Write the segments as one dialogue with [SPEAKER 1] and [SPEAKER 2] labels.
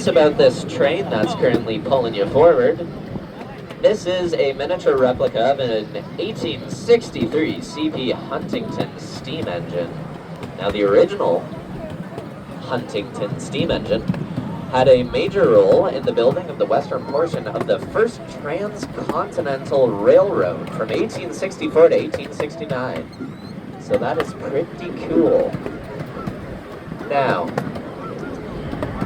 [SPEAKER 1] About this train that's currently pulling you forward. This is a miniature replica of an 1863 CP Huntington Steam engine. Now the original Huntington Steam engine had a major role in the building of the western portion of the first transcontinental railroad from 1864 to 1869. So that is pretty cool. Now,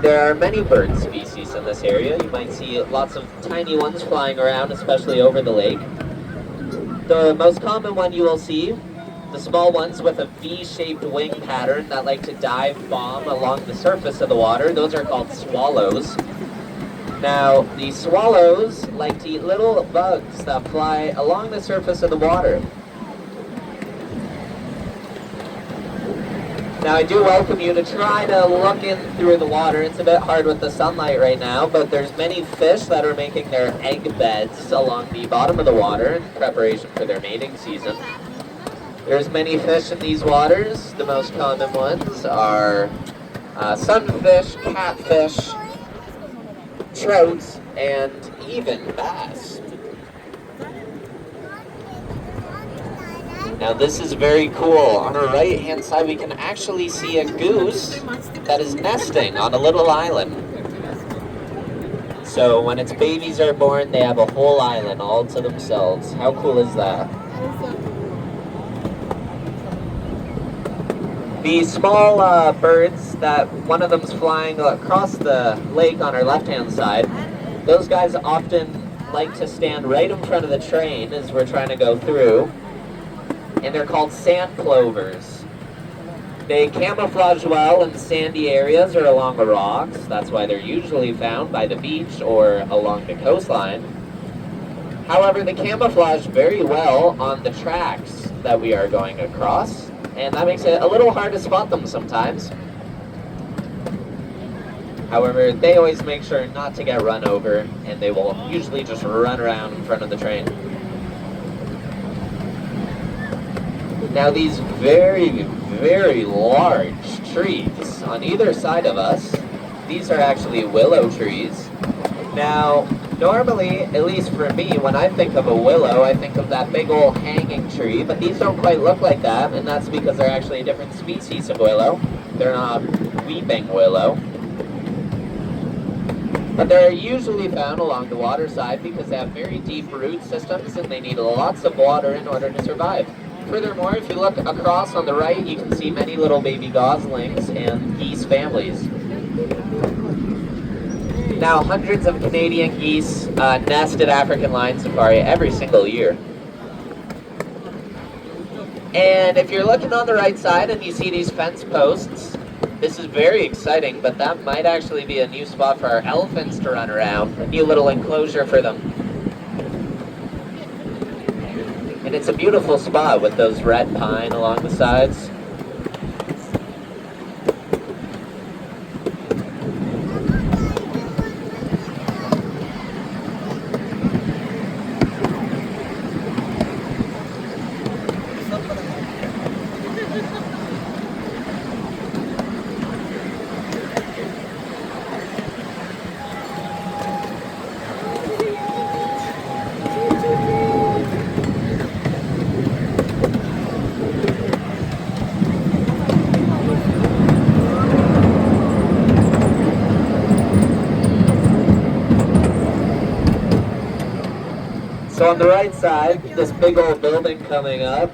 [SPEAKER 1] there are many bird species in this area. You might see lots of tiny ones flying around, especially over the lake. The most common one you will see, the small ones with a V-shaped wing pattern that like to dive bomb along the surface of the water, those are called swallows. Now, the swallows like to eat little bugs that fly along the surface of the water. Now I do welcome you to try to look in through the water. It's a bit hard with the sunlight right now, but there's many fish that are making their egg beds along the bottom of the water in preparation for their mating season. There's many fish in these waters. The most common ones are sunfish, catfish, trout, and even bass. Now this is very cool. On our right hand side we can actually see a goose that is nesting on a little island. So when its babies are born, they have a whole island all to themselves. How cool is that? The small birds that one of them's flying across the lake on our left hand side, those guys often like to stand right in front of the train as we're trying to go through. And they're called sand plovers. They camouflage well in sandy areas or along the rocks. That's why they're usually found by the beach or along the coastline. However, they camouflage very well on the tracks that we are going across, and that makes it a little hard to spot them sometimes. However, they always make sure not to get run over, and they will usually just run around in front of the train. Now these very, very large trees on either side of us, these are actually willow trees. Now, normally, at least for me, when I think of a willow, I think of that big old hanging tree, but these don't quite look like that, and that's because they're actually a different species of willow. They're not weeping willow. But they're usually found along the water side because they have very deep root systems and they need lots of water in order to survive. Furthermore, if you look across on the right, you can see many little baby goslings and geese families. Now, hundreds of Canadian geese nest at African Lion Safari every single year. And if you're looking on the right side and you see these fence posts, this is very exciting, but that might actually be a new spot for our elephants to run around, a new little enclosure for them. And it's a beautiful spot with those red pine along the sides. So on the right side, this big old building coming up,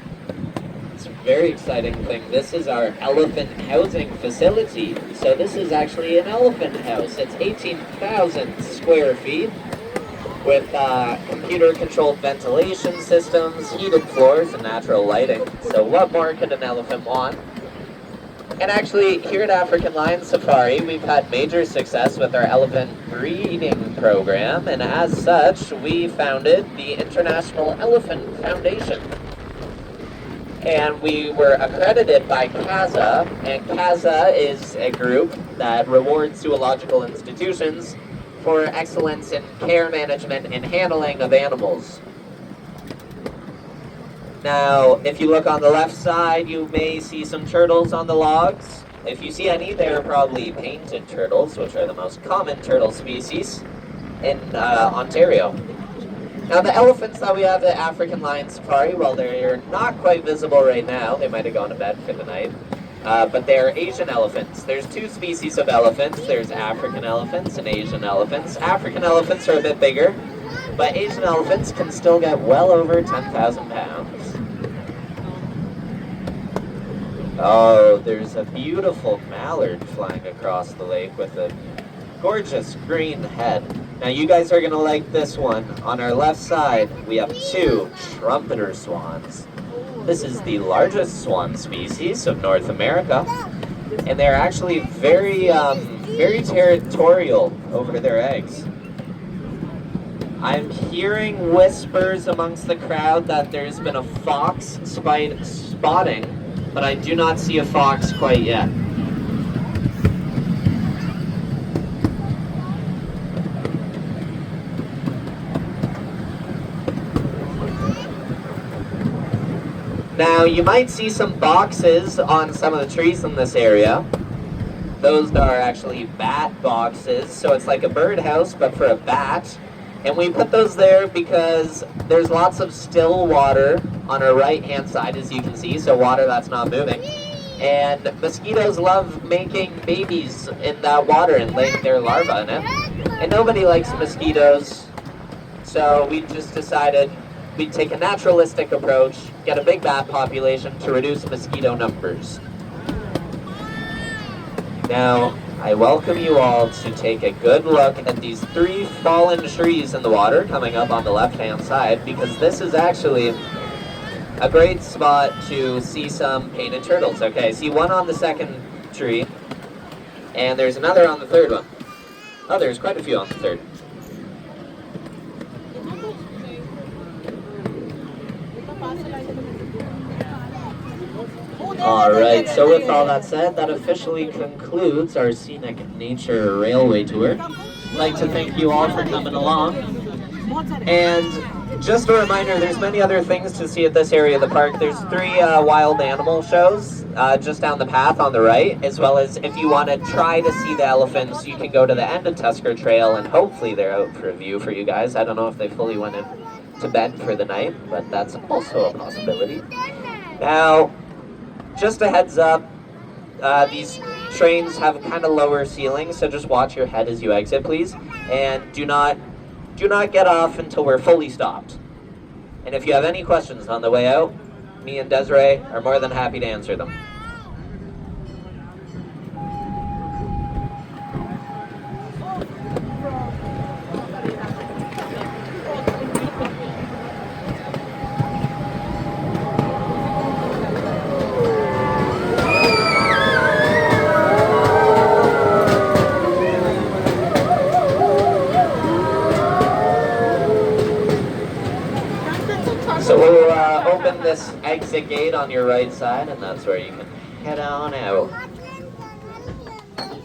[SPEAKER 1] it's a very exciting thing. This is our elephant housing facility. So this is actually an elephant house. It's 18,000 square feet with computer-controlled ventilation systems, heated floors, and natural lighting. So what more could an elephant want? And actually, here at African Lion Safari, we've had major success with our elephant breeding program, and as such, we founded the International Elephant Foundation. And we were accredited by CAZA, and CAZA is a group that rewards zoological institutions for excellence in care management and handling of animals. Now, if you look on the left side, you may see some turtles on the logs. If you see any, they're probably painted turtles, which are the most common turtle species in Ontario. Now the elephants that we have at African Lion Safari, well, they're not quite visible right now. They might have gone to bed for the night. But they're Asian elephants. There's two species of elephants. There's African elephants and Asian elephants. African elephants are a bit bigger, but Asian elephants can still get well over 10,000 pounds. Oh, there's a beautiful mallard flying across the lake with a gorgeous green head. Now you guys are gonna like this one. On our left side, we have two trumpeter swans. This is the largest swan species of North America, and they're actually very territorial over their eggs. I'm hearing whispers amongst the crowd that there's been a fox spotting, but I do not see a fox quite yet. Now, you might see some boxes on some of the trees in this area. Those are actually bat boxes, so it's like a birdhouse, but for a bat. And we put those there because there's lots of still water on our right-hand side, as you can see, so water that's not moving. And mosquitoes love making babies in that water and laying their larvae in it. And nobody likes mosquitoes, so we just decided we'd take a naturalistic approach, get a big bat population to reduce mosquito numbers. Now, I welcome you all to take a good look at these three fallen trees in the water coming up on the left-hand side, because this is actually a great spot to see some painted turtles. Okay, see one on the second tree, and there's another on the third one. Oh, there's quite a few on the third. Alright, so with all that said, that officially concludes our Scenic Nature Railway Tour. I'd like to thank you all for coming along. And just a reminder, there's many other things to see at this area of the park. There's three wild animal shows just down the path on the right, as well as if you want to try to see the elephants, you can go to the end of Tusker Trail, and hopefully they're out for a view for you guys. I don't know if they fully went to bed for the night, but that's also a possibility. Now, just a heads up, these trains have kind of lower ceilings, so just watch your head as you exit, please. And do not get off until we're fully stopped. And if you have any questions on the way out, me and Desiree are more than happy to answer them. So we'll open this exit gate on your right side, and that's where you can head on out.